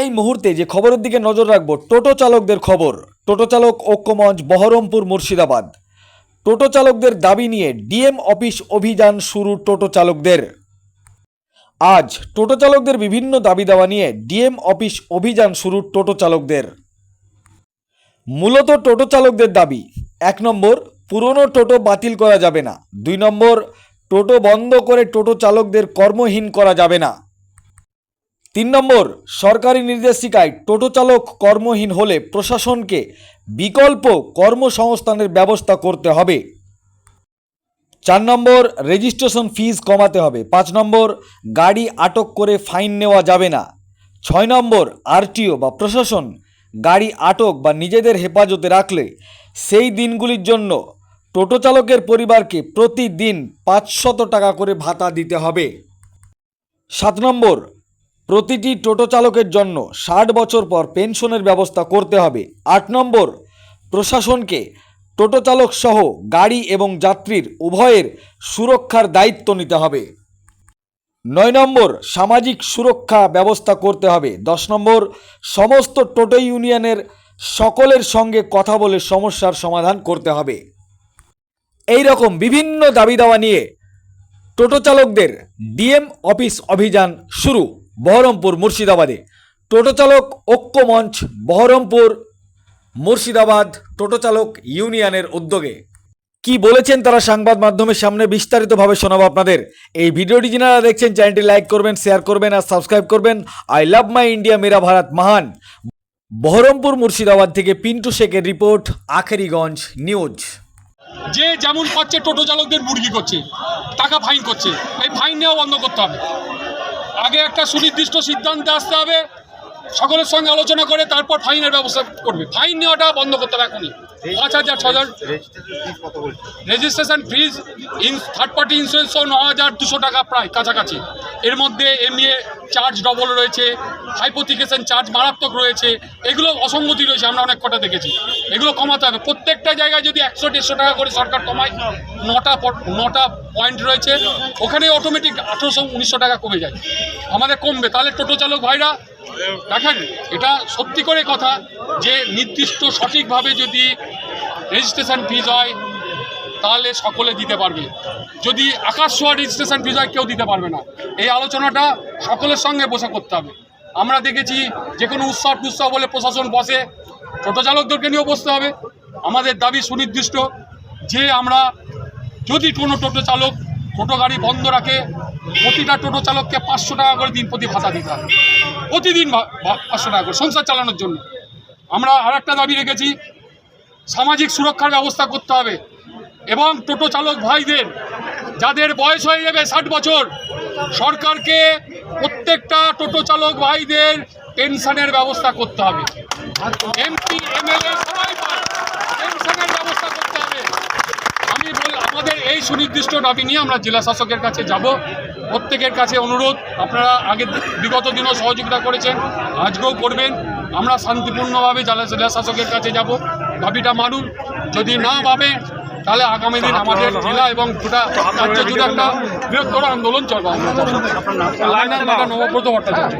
এই মুহূর্তে যে খবরের দিকে নজর রাখবো, টোটো চালকদের খবর। টোটো চালক ঐক্যমঞ্চ বহরমপুর মুর্শিদাবাদ। টোটো চালকদের দাবি নিয়ে ডিএম অফিস অভিযান শুরু টোটো চালকদের। আজ টোটো চালকদের বিভিন্ন দাবি দেওয়া নিয়ে ডিএম অফিস অভিযান শুরু টোটো চালকদের। মূলত টোটো চালকদের দাবি, 1 নম্বর, পুরনো টোটো বাতিল করা যাবে না। 2 নম্বর, টোটো বন্ধ করে টোটো চালকদের কর্মহীন করা যাবে না। 3 নম্বর, সরকারি নির্দেশিকায় টোটো চালক কর্মহীন হলে প্রশাসনকে বিকল্প কর্মসংস্থানের ব্যবস্থা করতে হবে। 4 নম্বর, রেজিস্ট্রেশন ফিজ কমাতে হবে। 5 নম্বর, গাড়ি আটক করে ফাইন নেওয়া যাবে না। 6 নম্বর, আরটিও বা প্রশাসন গাড়ি আটক বা নিজেদের হেফাজতে রাখলে সেই দিনগুলির জন্য টোটো চালকের পরিবারকে প্রতিদিন 500 টাকা করে ভাতা দিতে হবে। 7 নম্বর, প্রতিটি টোটো চালকের জন্য 60 বছর পর পেনশনের ব্যবস্থা করতে হবে। 8 নম্বর, প্রশাসনকে টোটো চালক সহ গাড়ি এবং যাত্রীর উভয়ের সুরক্ষার দায়িত্ব নিতে হবে। 9 নম্বর, সামাজিক সুরক্ষা ব্যবস্থা করতে হবে। 10 নম্বর, সমস্ত টোটো ইউনিয়নের সকলের সঙ্গে কথা বলে সমস্যার সমাধান করতে হবে। এই রকম বিভিন্ন দাবি দাওয়া নিয়ে টোটো চালকদের ডিএম অফিস অভিযান শুরু বহরমপুর মুর্শিদাবাদে। টোটো চালক ঐক্যমঞ্চ বহরমপুর মুর্শিদাবাদ টোটো চালক ইউনিয়নের উদ্যোগে কি বলেছেন তারা সংবাদ মাধ্যমের সামনে বিস্তারিতভাবে শোনাবো আপনাদের। এই ভিডিওটি যারা দেখছেন চ্যানেলটি লাইক করবেন, শেয়ার করবেন আর সাবস্ক্রাইব করবেন। আই লাভ মাই ইন্ডিয়া, মেরা ভারত মহান। বহরমপুর মুর্শিদাবাদ থেকে পিন্টু শেখের রিপোর্ট, আখেরিগঞ্জ নিউজ। যে যেমন পাচ্ছে টোটো চালকদের মুরগি করছে, টাকা ফাইন করছে, এই ফাইন নেওয়া বন্ধ করতে হবে। আগে একটা সুনির্দিষ্ট সিদ্ধান্তে আসতে হবে, সকলের সঙ্গে আলোচনা করে তারপর ফাইনের ব্যবস্থা করবে। ফাইন নেওয়াটা বন্ধ করতে হবে এখনই। 5,000 6,000 রেজিস্ট্রেশন ফিজ, থার্ড পার্টি ইন্স্যুরেন্স 9,200 টাকা প্রায় কাছাকাছি। এর মধ্যে এমনি চার্জ ডবল রয়েছে, হাইপোথিকেশন চার্জ মারাত্মক রয়েছে, এগুলো অসঙ্গতি রয়েছে, আমরা অনেক কটা দেখেছি। এগুলো কমাতে হবে। প্রত্যেকটা জায়গায় যদি 100-150 টাকা করে সরকার কমায়, 9টা পয়েন্ট রয়েছে, ওখানে অটোমেটিক 1800-1900 টাকা কমে যায়। আমাদের কমবে, তাহলে টোটো চালক ভাইরা দেখেন, এটা সত্যি করে কথা যে নির্দিষ্ট সঠিকভাবে যদি রেজিস্ট্রেশন ফিজ হয় তাহলে সকলে দিতে পারবে। যদি আকাশ ছোঁয়া রেজিস্ট্রেশন ফিজ হয় কেউ দিতে পারবে না। এই আলোচনাটা সকলের সঙ্গে বসে করতে হবে। আমরা দেখেছি যে কোনো উৎসব বলে প্রশাসন বসে, টোটো চালকদেরকে নিয়েও বসতে হবে। আমাদের দাবি সুনির্দিষ্ট যে আমরা যদি কোনো টোটো চালক টোটো গাড়ি বন্ধ রাখে, প্রতিটা টোটো চালককে 500 টাকা করে দিন প্রতি ভাতা দিতে হবে। প্রতিদিন 500 টাকা করে সংসার চালানোর জন্য। আমরা আর একটা দাবি রেখেছি, সামাজিক সুরক্ষার ব্যবস্থা করতে হবে এবং টোটো চালক ভাইদের যাদের বয়স হয়ে যাবে 60 বছর, সরকারকে প্রত্যেকটা টোটো চালক ভাইদের পেনশনের ব্যবস্থা করতে হবে। এমপি এমএলএ সবাই পেনশনের ব্যবস্থা করতে হবে। আমি বলি, আমাদের এই সুনির্দিষ্ট দাবি নিয়ে আমরা জেলা শাসকের কাছে যাব। প্রত্যেকের কাছে অনুরোধ, আপনারা আগে বিগত দিনও সহযোগিতা করেছেন, আজকেও করবেন। আমরা শান্তিপূর্ণভাবে জেলা শাসকের কাছে যাব, দাবিটা মানুন। যদি না পাবে তাহলে আগামী দিন আমাদের জেলা এবং গোটা রাজ্য জুড়ে একটা বৃহত্তর আন্দোলন চলবে। নবব্রত ভট্টাচার্য।